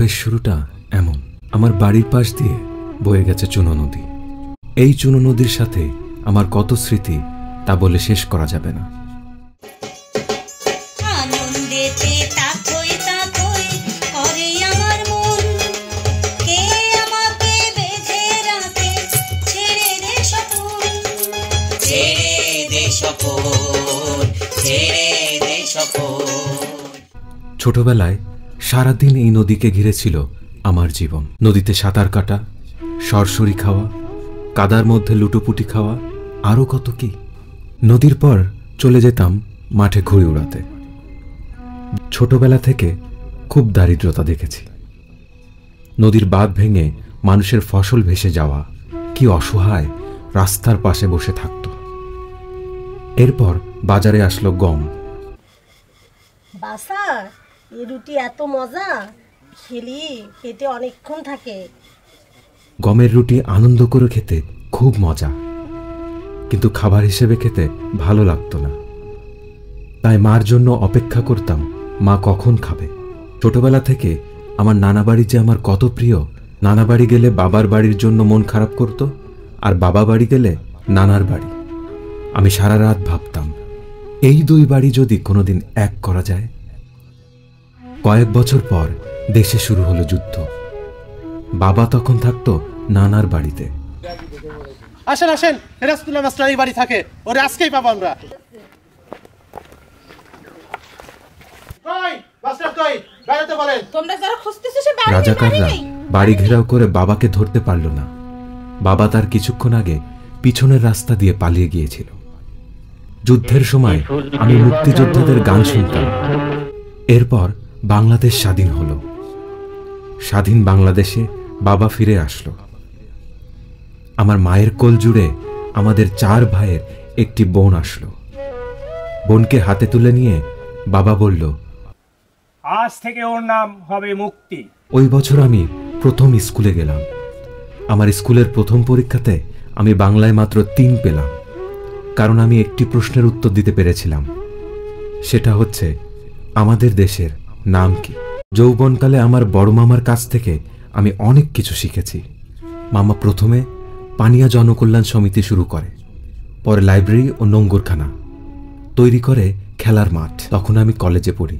গল্পের শুরুটা এমন। আমার বাড়ির পাশ দিয়ে বয়ে গেছে চুনো নদী। এই চুনো নদীর সাথে আমার কত স্মৃতি তা বলে শেষ করা যাবে না। ছোটবেলায় সারাদিন এই নদীকে ঘিরেছিল আমার জীবন। নদীতে সাঁতার কাটা, সরসরি খাওয়া, কাদার মধ্যে লুটোপুটি খাওয়া, আরও কত কি। নদীর পর চলে যেতাম মাঠে ঘুড়ি উড়াতে। ছোটবেলা থেকে খুব দারিদ্রতা দেখেছি। নদীর বাঁধ ভেঙে মানুষের ফসল ভেসে যাওয়া, কি অসহায় রাস্তার পাশে বসে থাকত। এরপর বাজারে আসলো গম। বাসা, এই রুটি এত মজা, খেলি পেটে অনেকক্ষণ থাকে। গমের রুটি আনন্দ করে খেতে খুব মজা, কিন্তু খাবার হিসেবে খেতে ভালো লাগতো না। তাই মার জন্য অপেক্ষা করতাম, মা কখন খাবে। ছোটবেলা থেকে আমার নানা বাড়ি যে আমার কত প্রিয়। নানা বাড়ি গেলে বাবার বাড়ির জন্য মন খারাপ করত, আর বাবা বাড়ি গেলে নানার বাড়ি। আমি সারা রাত ভাবতাম, এই দুই বাড়ি যদি কোনোদিন এক করা যায়। কয়েক বছর পর দেশে শুরু হলো যুদ্ধ। বাবা তখন থাকতো নানার বাড়িতে। আসেন আসেন, ফেরাজতুল্লাহ মাস্টার এই বাড়ি থাকে, ওরে আজকেই পাবো আমরা। রাজাকাররা বাড়ি ঘেরাও করে বাবাকে ধরতে পারল না। বাবা তার কিছুক্ষণ আগে পিছনের রাস্তা দিয়ে পালিয়ে গিয়েছিল। যুদ্ধের সময় আমি মুক্তিযোদ্ধাদের গান শুনতাম। এরপর বাংলাদেশ স্বাধীন হলো। স্বাধীন বাংলাদেশে বাবা ফিরে আসলো। আমার মায়ের কোল জুড়ে আমাদের 4 ভাইয়ের একটি বোন আসলো। বোনকে হাতে তুলে নিয়ে বাবা বলল, আজ থেকে ওর নাম হবে মুক্তি। ওই বছর আমি প্রথম স্কুলে গেলাম। আমার স্কুলের প্রথম পরীক্ষাতে আমি বাংলায় মাত্র 3 পেলাম, কারণ আমি একটি প্রশ্নের উত্তর দিতে পেরেছিলাম। সেটা হচ্ছে, আমাদের দেশের নাম কি। যৌবনকালে আমার বড় মামার কাছ থেকে আমি অনেক কিছু শিখেছি। মামা প্রথমে পানিয়া জনকল্যাণ সমিতি শুরু করে, পরে লাইব্রেরি ও নোংরখানা তৈরি করে, খেলার মাঠ। তখন আমি কলেজে পড়ি।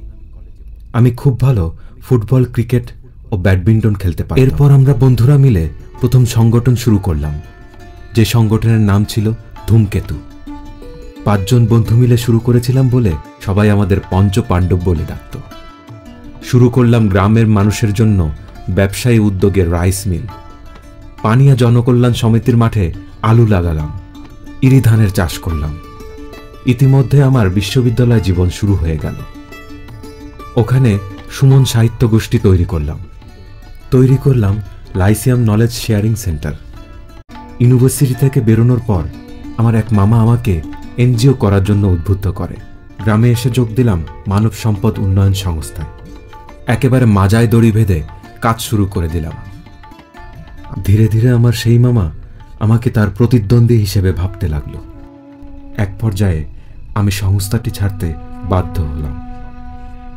আমি খুব ভালো ফুটবল, ক্রিকেট ও ব্যাডমিন্টন খেলতে পারি। এরপর আমরা বন্ধুরা মিলে প্রথম সংগঠন শুরু করলাম, যে সংগঠনের নাম ছিল ধূমকেতু। 5 জন বন্ধু মিলে শুরু করেছিলাম বলে সবাই আমাদের পঞ্চ পাণ্ডব বলে ডাকত। শুরু করলাম গ্রামের মানুষের জন্য ব্যবসায়ী উদ্যোগের রাইস মিল। পানিয়া জনকল্যাণ সমিতির মাঠে আলু লাগালাম, ইরি ধানের চাষ করলাম। ইতিমধ্যে আমার বিশ্ববিদ্যালয় জীবন শুরু হয়ে গেল। ওখানে সুমন সাহিত্য গোষ্ঠী তৈরি করলাম Lyceum knowledge sharing centre. University থেকে বেরোনোর পর আমার এক মামা আমাকে এনজিও করার জন্য উদ্বুদ্ধ করে। গ্রামে এসে যোগ দিলাম মানব সম্পদ উন্নয়ন সংস্থায়। একেবারে মাজায় দড়ি বেঁধে কাজ শুরু করে দিলাম। ধীরে ধীরে আমার সেই মামা আমাকে তার প্রতিদ্বন্দ্বী হিসেবে ভাবতে লাগলো। এক পর্যায়ে আমি সংস্থাটি ছাড়তে বাধ্য হলাম।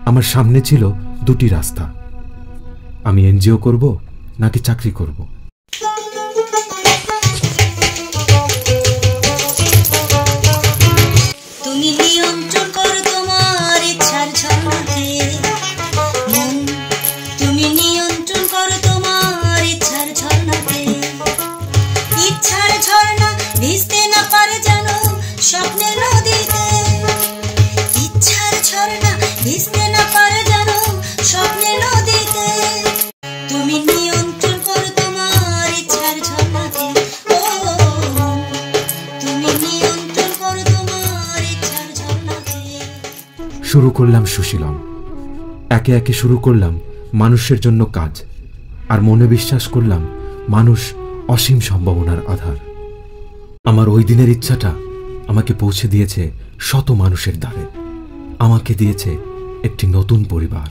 আমার সামনে ছিল 2টি রাস্তা, আমি এনজিও করব নাকি চাকরি করব। শুরু করলাম সুশীলম। একে একে শুরু করলাম মানুষের জন্য কাজ, আর মনে বিশ্বাস করলাম মানুষ অসীম সম্ভাবনার আধার। আমার ওই দিনের ইচ্ছাটা আমাকে পৌঁছে দিয়েছে শত মানুষের দ্বারে, আমাকে দিয়েছে একটি নতুন পরিবার।